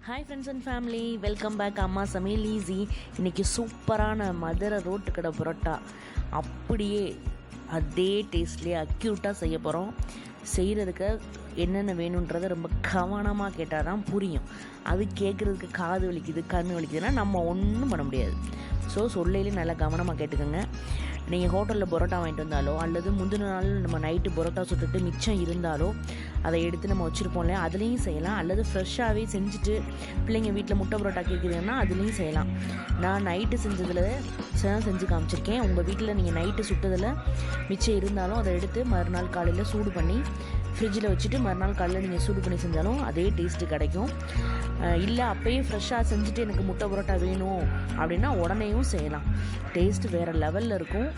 Hi friends and family, welcome back. அம்மா சமையல் easy. இன்றைக்கி சூப்பரான மதுரை ரோட்டு கடை பரோட்டா அப்படியே அதே டேஸ்ட்லேயே அக்யூட்டாக செய்ய போகிறோம். செய்கிறதுக்கு என்னென்ன வேணுன்றதை ரொம்ப கவனமாக கேட்டால் தான் புரியும். அது கேட்குறதுக்கு காது வலிக்குது, கண் வலிக்குதுன்னா நம்ம ஒன்றும் பண்ண முடியாது. ஸோ சொல்லையிலே நல்லா கவனமாக கேட்டுக்கோங்க. நீங்கள் ஹோட்டலில் பரோட்டா வாங்கிட்டு வந்தாலோ அல்லது முந்தின நாள் நம்ம நைட்டு பரோட்டா சுட்டுட்டு மிச்சம் இருந்தாலோ அதை எடுத்து நம்ம வச்சுருப்போம் இல்லையா, அதுலேயும் செய்யலாம். அல்லது ஃப்ரெஷ்ஷாகவே செஞ்சுட்டு பிள்ளைங்க வீட்டில் முட்டை பரோட்டா கேட்குதுன்னா அதுலேயும் செய்யலாம். நான் நைட்டு செஞ்சதில் செஞ்சு காமிச்சிருக்கேன். உங்கள் வீட்டில் நீங்கள் நைட்டு சுட்டதில் மிச்சம் இருந்தாலும் அதை எடுத்து மறுநாள் காலையில் சூடு பண்ணி ஃப்ரிட்ஜில் வச்சுட்டு மறுநாள் காலையில் நீங்கள் சூடு பண்ணி செஞ்சாலும் அதே டேஸ்ட்டு கிடைக்கும். இல்லை அப்போயே ஃப்ரெஷ்ஷாக செஞ்சுட்டு எனக்கு முட்டை பரோட்டா வேணும் அப்படின்னா உடனேயும் செய்யலாம். டேஸ்ட்டு வேறு லெவலில் இருக்கும்.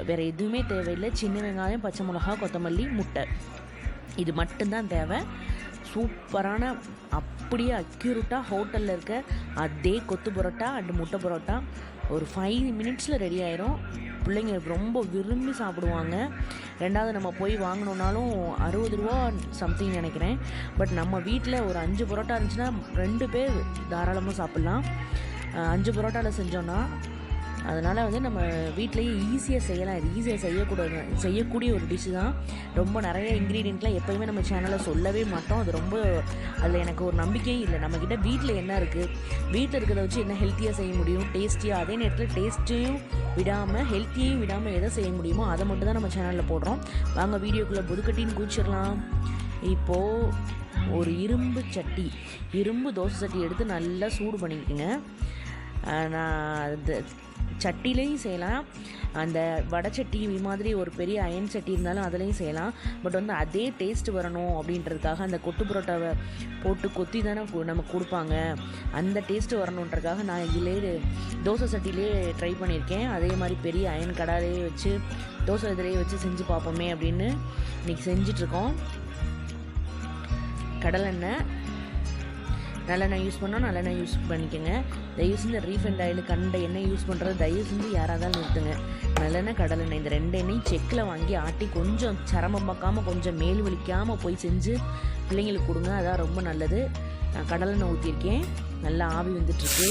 வேறு எதுவுமே தேவையில்லை. சின்ன வெங்காயம், பச்சை மிளகா, கொத்தமல்லி, முட்டை, இது மட்டும்தான் தேவை. சூப்பரான அப்படியே அக்யூரேட்டாக ஹோட்டலில் இருக்க அதே கொத்து பரோட்டா அண்டு முட்டை பரோட்டா ஒரு 5 மினிட்ஸில் ரெடி ஆயிரும். பிள்ளைங்க ரொம்ப விரும்பி சாப்பிடுவாங்க. ரெண்டாவது நம்ம போய் வாங்கினோன்னாலும் 60 ரூபா சம்திங் நினைக்கிறேன். பட் நம்ம வீட்டில் ஒரு 5 பரோட்டா இருந்துச்சுன்னா 2 பேர் தாராளமாக சாப்பிட்லாம். 5 பரோட்டாவில் செஞ்சோன்னா அதனால் நம்ம வீட்டிலையே ஈஸியாக செய்யலாம். இது ஈஸியாக செய்யக்கூடிய ஒரு டிஷ்ஷு தான். ரொம்ப நிறைய இன்க்ரீடியண்ட்லாம் எப்போயுமே நம்ம சேனலில் சொல்லவே மாட்டோம். அது ரொம்ப அதில் எனக்கு ஒரு நம்பிக்கையே இல்லை. நம்மக்கிட்ட வீட்டில் என்ன இருக்குது, வீட்டில் இருக்கிறத வச்சு என்ன ஹெல்த்தியாக செய்ய முடியும், டேஸ்டியாக, அதே நேரத்தில் டேஸ்ட்டையும் விடாமல் ஹெல்த்தியையும் விடாமல் எதை செய்ய முடியுமோ அதை மட்டும் தான் நம்ம சேனலில் போடுறோம். வாங்க வீடியோக்குள்ளே புதுக்கட்டின்னு குதிச்சிடலாம். இப்போது ஒரு இரும்பு தோசை சட்டி எடுத்து நல்லா சூடு பண்ணிக்கிட்டுங்க. நான் அந்த சட்டிலையும் செய்யலாம். அந்த வடச்சட்டி மாதிரி ஒரு பெரிய அயன் சட்டி இருந்தாலும் அதுலேயும் செய்யலாம். பட் அதே டேஸ்ட் வரணும் அப்படின்றதுக்காக அந்த கொத்து பரோட்டாவை போட்டு கொத்தி தானே நமக்கு கொடுப்பாங்க. அந்த டேஸ்ட்டு வரணுன்றதுக்காக நான் இதிலே தோசை சட்டிலே ட்ரை பண்ணியிருக்கேன். அதே மாதிரி பெரிய அயன் கடாயிலே வச்சு தோசை இதிலே வச்சு செஞ்சு பார்ப்போமே அப்படின்னு இன்றைக்கி செஞ்சிட்ருக்கோம். கடலெண்ணெய், நல்லெண்ணெய் யூஸ் பண்ணால் நல்லெண்ணெய் யூஸ் பண்ணிக்கோங்க. தயவு செஞ்சு ரீஃபைண்ட் ஆயில் கண்ட எண்ணெய் யூஸ் பண்ணுறது தயவு செஞ்சு யாராவது நிறுத்துங்க. நல்லெண்ணெய், கடலெண்ணெய் இந்த 2 எண்ணெயும் செக்கில் வாங்கி ஆட்டி கொஞ்சம் சிரமம் பார்க்காமல் கொஞ்சம் மேல் வலிக்காமல் போய் செஞ்சு பிள்ளைங்களுக்கு கொடுங்க. அதான் ரொம்ப நல்லது. நான் கடலெண்ணெய் ஊற்றிருக்கேன். நல்லா ஆவி வந்துட்டுருக்கு.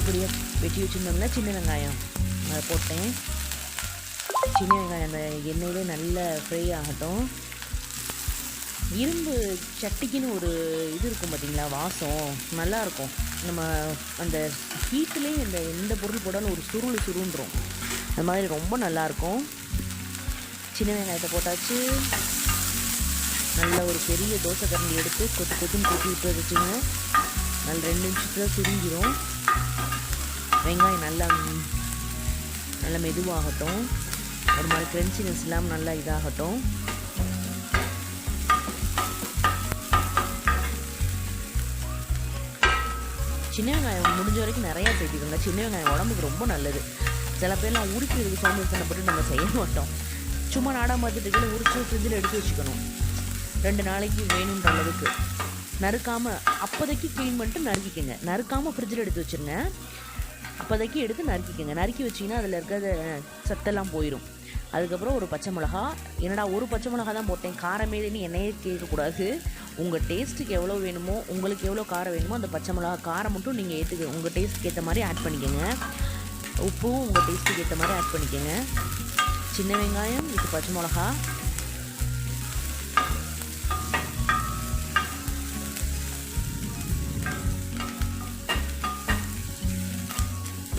பொடியாக வெட்டி வச்சுருந்தோம்னா சின்ன வெங்காயம் அதை போட்டேன். சின்ன வெங்காயம் அந்த எண்ணெயிலே நல்லா ஃப்ரை ஆகட்டும். இரும்பு சட்டிக்குன்னு ஒரு இது இருக்கும் பார்த்திங்களா, வாசம் நல்லாயிருக்கும். நம்ம அந்த ஹீட்டுலேயே எந்த பொருள் போட்டாலும் ஒரு சுருண்டுரும். அது மாதிரி ரொம்ப நல்லாயிருக்கும். சின்ன வெங்காயத்தை போட்டாச்சு. நல்ல ஒரு பெரிய தோசை கரண்டி எடுத்து கொத்துன்னு கொத்தி விட்டு வச்சுங்க. நல்ல 2 நிமிஷத்தில் சுருங்கிடும். வெங்காயம் நல்லா மெதுவாகட்டும். ஒரு மாதிரி கிரன்ச்சினஸ் இல்லாமல் நல்லா இதாகட்டும். சின்ன வெங்காயம் முடிஞ்ச வரைக்கும் நிறையா சேர்த்திக்கோங்க. சின்ன வெங்காயம் உடம்புக்கு ரொம்ப நல்லது. சில பேர்லாம் உரிக்கிறதுக்கு சோம்பேறித்தனப்பட்டு நம்ம செய்ய மாட்டோம். சும்மா நாடா பார்த்துட்டு உரிச்சு ஃப்ரிட்ஜில் எடுத்து வச்சுக்கணும். 2 நாளைக்கு வேணுன்ற அளவுக்கு நறுக்காமல் அப்போதைக்கு க்ளீன் பண்ணிட்டு நறுக்கிக்கங்க. நறுக்காமல் ஃப்ரிட்ஜில் எடுத்து வச்சுருங்க. அப்போதைக்கு எடுத்து நறுக்கிக்கங்க. நறுக்கி வச்சிங்கன்னா அதில் இருக்கிற சத்தெல்லாம் போயிடும். அதுக்கப்புறம் ஒரு பச்சை மிளகா. என்னடா ஒரு பச்சை மிளகா தான் போட்டேன், காரமேன்னு என்னையே கேட்கக்கூடாது. உங்கள் டேஸ்ட்டுக்கு எவ்வளோ வேணுமோ, உங்களுக்கு எவ்வளோ காரம் வேணுமோ அந்த பச்சை மிளகா காரம் மட்டும் நீங்கள் ஏற்றுக்க உங்கள் டேஸ்ட்டுக்கு ஏற்ற மாதிரி ஆட் பண்ணிக்கோங்க. உப்பும் உங்கள் டேஸ்ட்டுக்கு ஏற்ற மாதிரி ஆட் பண்ணிக்கோங்க. சின்ன வெங்காயம், இது பச்சை மிளகா.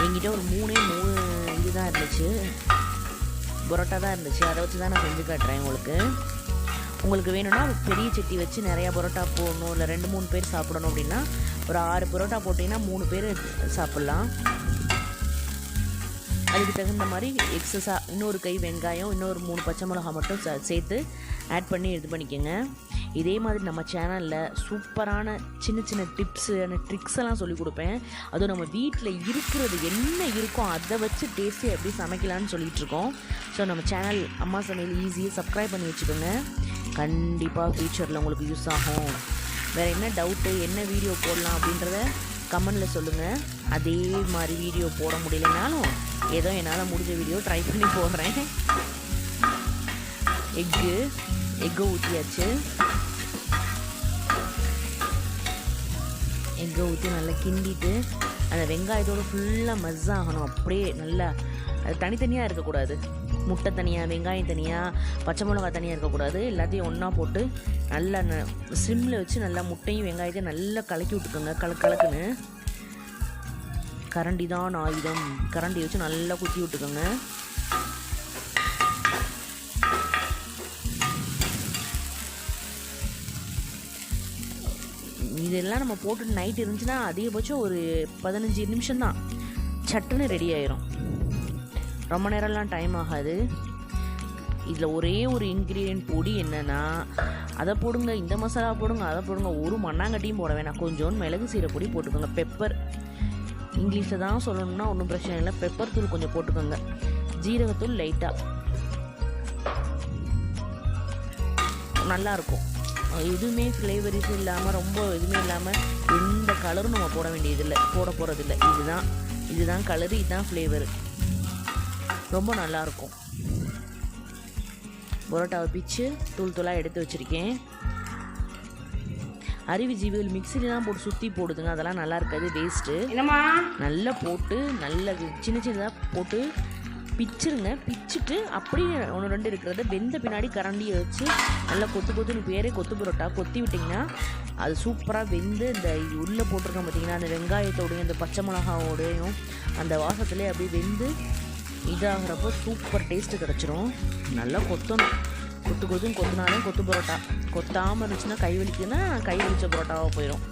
என்கிட்ட ஒரு 3 இதுதான் இருந்துச்சு, பரோட்டா தான் இருந்துச்சு. அதை வச்சு தான் நான் செஞ்சு காட்டுறேன் உங்களுக்கு வேணும்னா பெரிய சட்டி வச்சு நிறையா பரோட்டா போடணும், இல்லை 2-3 பேர் சாப்பிடணும் அப்படின்னா ஒரு 6 பரோட்டா போட்டிங்கன்னா 3 பேர் சாப்பிட்லாம். அதுக்கு தகுந்த மாதிரி எக்ஸஸாக இன்னொரு கை வெங்காயம், இன்னொரு 3 பச்சை மிளகா மட்டும் சேர்த்து ஆட் பண்ணி இது பண்ணிக்கோங்க. இதே மாதிரி நம்ம சேனலில் சூப்பரான சின்ன டிப்ஸு ட்ரிக்ஸ் எல்லாம் சொல்லிக் கொடுப்பேன். அதுவும் நம்ம வீட்டில் இருக்கிறது என்ன இருக்கோ அதை வச்சு டேஸ்டியாக எப்படி சமைக்கலான்னு சொல்லிகிட்ருக்கோம். ஸோ நம்ம சேனல் அம்மா சமையல் ஈஸியாக சப்ஸ்கிரைப் பண்ணி வச்சுக்கோங்க. கண்டிப்பாக ஃபியூச்சரில் உங்களுக்கு யூஸ் ஆகும். வேறு என்ன டவுட்டு, என்ன வீடியோ போடலாம் அப்படின்றத கமெண்டில் சொல்லுங்கள். அதே மாதிரி வீடியோ போட முடியலைனாலும் ஏதோ என்னால் முடிஞ்ச வீடியோ ட்ரை பண்ணி போடுறேன். எக்கு ஊற்றியாச்சு. எக்கை ஊற்றி நல்லா கிண்டிட்டு அந்த வெங்காயத்தோடு ஃபுல்லாக மஸ் ஆகணும். அப்படியே நல்லா அது தனித்தனியாக இருக்கக்கூடாது. முட்டை தனியாக, வெங்காயம் தனியாக, பச்சை மிளகா தனியாக இருக்கக்கூடாது. எல்லாத்தையும் ஒன்றா போட்டு நல்லா சிம்மில் வச்சு நல்லா முட்டையும் வெங்காயத்தையும் நல்லா கலக்கி விட்டுக்கோங்க. கலக்குன்னு கரண்டி தான் ஆயுதம். கரண்டி வச்சு நல்லா குத்தி விட்டுக்கோங்க. இதெல்லாம் நம்ம போட்டு நைட் இருந்துச்சுன்னா அதிகபட்சம் ஒரு 15 நிமிஷம் தான், சட்டுன்னு ரெடி ஆயிரும். ரொம்ப நேரம்லாம் டைம் ஆகாது. இதில் ஒரே ஒரு இன்க்ரீடியன்ட் பொடி என்னென்னா, அதை போடுங்க, இந்த மசாலா போடுங்க, அதை போடுங்க, ஒரு மண்ணாங்கட்டியும் போட வேணாம். கொஞ்சோண்டு மிளகு சீரப்பொடி போட்டுக்கோங்க. பெப்பர், இங்கிலீஷில் தான் சொல்லணும்னா ஒன்றும் பிரச்சனை இல்லை. பெப்பர் தூள் கொஞ்சம் போட்டுக்கோங்க. ஜீரகத்தூள் லைட்டாக, நல்லாயிருக்கும். எதுவுமே ஃப்ளேவரிஸ் இல்லாமல், ரொம்ப எதுவுமே இல்லாமல், எந்த கலரும் நம்ம போட வேண்டியதில்லை, போட போகிறதில்லை. இதுதான் கலரு, இதுதான் ஃப்ளேவரு. ரொம்ப நல்லாயிருக்கும். பரோட்டாவை பிச்சு தூள் தூளாக எடுத்து வச்சுருக்கேன். அருவி ஜீவிகள் மிக்சிலாம் போட்டு சுற்றி போடுதுங்க, அதெல்லாம் நல்லா இருக்காது, வேஸ்ட்டு. நல்லா போட்டு நல்லா சின்ன சின்னதாக போட்டு பிச்சிருங்க. பிச்சுட்டு அப்படியே 1-2 இருக்கிறத வெந்த பின்னாடி கரண்டியை வச்சு நல்லா கொத்துன்னு பேரே கொத்து பரோட்டா கொத்தி விட்டிங்கன்னா அது சூப்பராக வெந்து இந்த உள்ளே போட்டிருக்கோம் பார்த்தீங்கன்னா, அந்த வெங்காயத்தோடையும் அந்த பச்சை மிளகாவோடையும் அந்த வாசத்துலேயே அப்படியே வெந்து இதாகிறப்போ சூப்பர் டேஸ்ட்டு கிடச்சிரும். நல்லா கொத்தணும். கொத்துன்னு கொத்துனாலும் கொத்து பரோட்டா. கொத்தாமல் இருந்துச்சுன்னா கை வலிக்குன்னா கை வலிச்ச பரோட்டாவாக போயிடும்.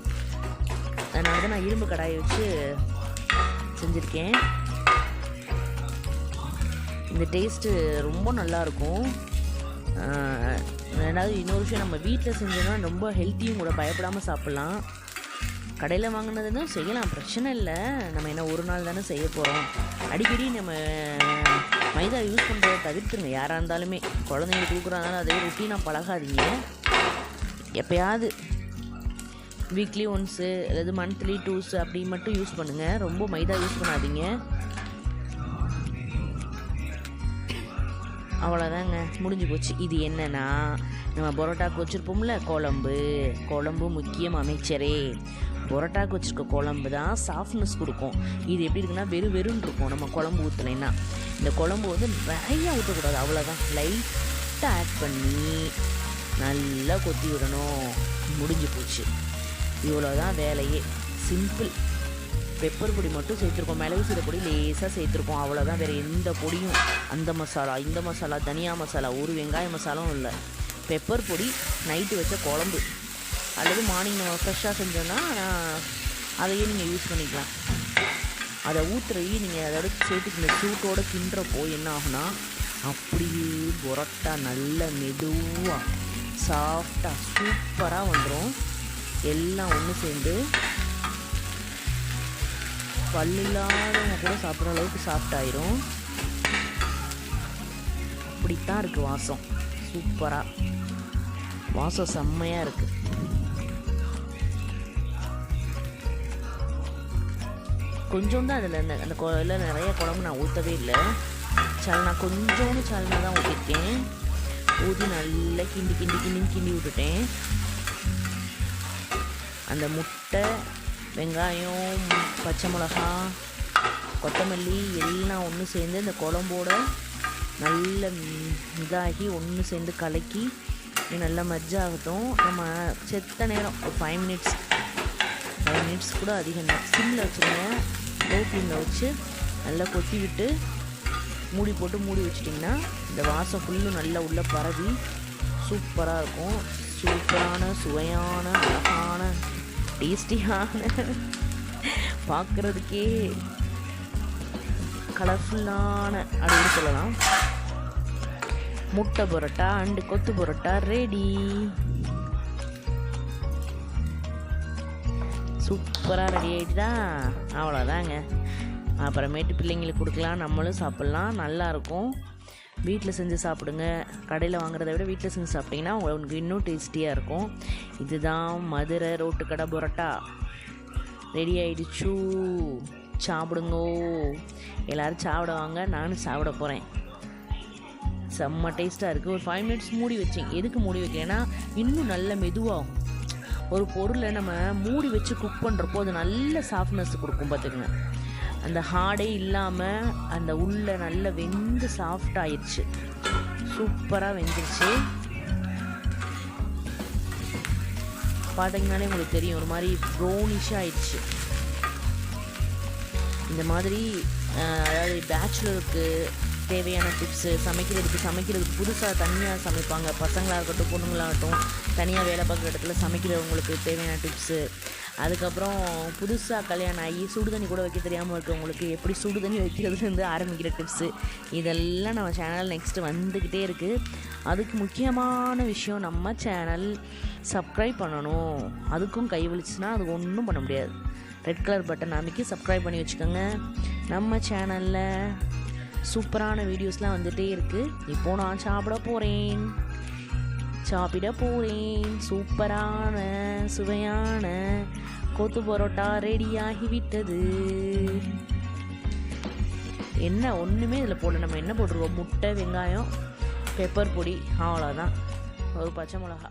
அதனால தான் நான் இரும்பு கடாயை வச்சு செஞ்சுருக்கேன். இந்த டேஸ்ட்டு ரொம்ப நல்லாயிருக்கும். ரெண்டாவது இன்னொரு விஷயம், நம்ம வீட்டில் செஞ்சோன்னா ரொம்ப ஹெல்த்தியும் கூட, பயப்படாமல் சாப்பிட்லாம். கடையில் வாங்கினதுன்னு செய்யலாம், பிரச்சனை இல்லை. நம்ம என்ன ஒரு நாள் தானே செய்ய போகிறோம். அடிக்கடி நம்ம மைதா யூஸ் பண்ணுறத தவிர்த்துருங்க. யாராக இருந்தாலுமே குழந்தைங்க தூக்குறாங்கனாலும் அதே ரொட்டீனாக பழகாதீங்க. எப்போயாவது வீக்லி ஒன்ஸு அல்லது மந்த்லி 2s அப்படி மட்டும் யூஸ் பண்ணுங்கள். ரொம்ப மைதா யூஸ் பண்ணாதீங்க. அவ்வளோதாங்க, முடிஞ்சு போச்சு. இது என்னென்னா, நம்ம பரோட்டாவுக்கு வச்சுருப்போம்ல குழம்பு முக்கியம் அமைச்சரே. பரோட்டாவுக்கு வச்சுருக்க குழம்பு தான் சாஃப்ட்னஸ் கொடுக்கும். இது எப்படி இருக்குன்னா வெறுன்னு இருக்கும் நம்ம குழம்பு ஊற்றலைன்னா. இந்த குழம்பு வந்து நிறையா ஊற்றக்கூடாது, அவ்வளோதான். லைட்டாக ஆட் பண்ணி நல்லா கொத்தி விடணும். முடிஞ்சு போச்சு. இவ்வளோதான் வேலையே, சிம்பிள். பெப்பர் பொடி மட்டும் சேர்த்துருக்கோம், மிளகு சீரப்பொடி லேசாக சேர்த்துருக்கோம், அவ்வளோதான். வேறு எந்த பொடியும், அந்த மசாலா இந்த மசாலா தனியா மசாலா ஒரு வெங்காய மசாலாவும் இல்லை. பெப்பர் பொடி, நைட்டு வச்ச குழம்பு அல்லது மார்னிங் நம்ம ஃப்ரெஷ்ஷாக செஞ்சோன்னா அதையே நீங்கள் யூஸ் பண்ணிக்கலாம். அதை ஊற்றுறதையே நீங்கள் அதோட சேர்த்து இந்த சூட்டோடு கிண்டுறப்போ என்ன ஆகுனா, அப்படியே பரோட்டா நல்ல மெதுவாக சாஃப்டாக சூப்பராக வந்துடும். எல்லாம் ஒன்று சேர்ந்து பல்லில்லாதவங்க கூட சாப்பிட்ற அளவுக்கு சாஃப்டாயிரும். அப்படித்தான் இருக்குது வாசம். சூப்பராக வாசம் செம்மையாக இருக்குது. கொஞ்சோண்டு அதில் அந்த இதில் நிறைய குழம்பு நான் ஊற்றவே இல்லை. சல்னா கொஞ்சோண்டு சல்னா தான் ஊற்றிருக்கேன். ஊற்றி நல்லா கிண்டி விட்டுட்டேன். அந்த முட்டை, வெங்காயம், பச்சை மிளகா, கொத்தமல்லி எல்லாம் ஒன்று சேர்ந்து இந்த குழம்போட நல்ல இதாகி ஒன்று சேர்ந்து கலக்கி நல்லா மஜ்ஜாகட்டும். நம்ம செத்த நேரம் ஒரு 5 மினிட்ஸ் கூட அதிகம் தான். சிம்மில் வச்சுருங்க, லோ ஃப்ளேமில் வச்சு நல்லா கொத்தி விட்டு மூடி போட்டு மூடி வச்சிட்டிங்கன்னா இந்த வாசம் ஃபுல்லும் நல்லா உள்ளே பரவி சூப்பராக இருக்கும். சூப்பரான சுவையான அழகான டேஸ்டியான பார்க்குறதுக்கே கலர்ஃபுல்லான அப்படின்னு சொல்லலாம் முட்டை பரோட்டா அண்டு கொத்து பரோட்டா ரெடி. சூப்பராக ரெடி ஆகிட்டுதா. அவ்வளோதாங்க. அப்புறமேட்டு பிள்ளைங்களுக்கு கொடுக்கலாம், நம்மளும் சாப்பிட்லாம். நல்லாயிருக்கும். வீட்டில் செஞ்சு சாப்பிடுங்க. கடையில் வாங்குறத விட வீட்டில் செஞ்சு சாப்பிட்டிங்கன்னா உங்களுக்கு இன்னும் டேஸ்டியாக இருக்கும். இதுதான் மதுரை ரோட்டு கடை பரோட்டா ரெடி ஆகிடுச்சு. சாப்பிடுங்கோ, எல்லோரும் சாப்பிடுவாங்க, நானும் சாப்பிட போகிறேன். செம்ம டேஸ்ட்டாக இருக்குது. ஒரு 5 மினிட்ஸ் மூடி வச்சேன். எதுக்கு மூடி வைக்கிறேன்னா இன்னும் நல்ல மெதுவாகும். ஒரு பொருளை நம்ம மூடி வச்சு குக் பண்ணுறப்போ அது நல்ல சாஃப்ட்னஸ் கொடுக்கும் பார்த்துக்குங்க. அந்த ஹார்டே இல்லாமல் அந்த உள்ள நல்ல வெந்து சாஃப்ட் ஆயிடுச்சு, சூப்பராக வெந்துருச்சு. பார்த்தீங்கன்னாலே உங்களுக்கு தெரியும், ஒரு மாதிரி ப்ரௌனிஷாக ஆயிடுச்சு. இந்த மாதிரி அதாவது பேச்சுலருக்கு தேவையான டிப்ஸு, சமைக்கிறதுக்கு புதுசாக தனியாக சமைப்பாங்க, பசங்களாக இருக்கட்டும் பொண்ணுங்களாகட்டும், தனியாக வேலை பார்க்குற இடத்துல சமைக்கிறவங்களுக்கு தேவையான டிப்ஸு. அதுக்கப்புறம் புதுசாக கல்யாணம் ஆகி சுடுதண்ணி கூட வைக்க தெரியாமல் இருக்கவங்களுக்கு எப்படி சுடுதண்ணி வைக்கிறதுலேருந்து ஆரம்பிக்கிற டிப்ஸு, இதெல்லாம் நம்ம சேனல் நெக்ஸ்ட்டு வந்துக்கிட்டே இருக்குது. அதுக்கு முக்கியமான விஷயம், நம்ம சேனல் சப்ஸ்கிரைப் பண்ணணும். அதுக்கும் கை வலிச்சுன்னா அது ஒன்றும் பண்ண முடியாது. ரெட் கலர் பட்டன் அமைக்கி சப்ஸ்கிரைப் பண்ணி வச்சுக்கோங்க. நம்ம சேனலில் சூப்பரான வீடியோஸ்லாம் வந்துகிட்டே இருக்குது. இப்போது நான் சாப்பிட போகிறேன். சூப்பரான சுவையான கொத்து பரோட்டா ரெடியாகிவிட்டது. என்ன ஒன்றுமே இதில் போடல, நம்ம என்ன போட்டிருக்கோம், முட்டை, வெங்காயம், பெப்பர் பொடி, அவ்வளோதான், ஒரு பச்சை மிளகா.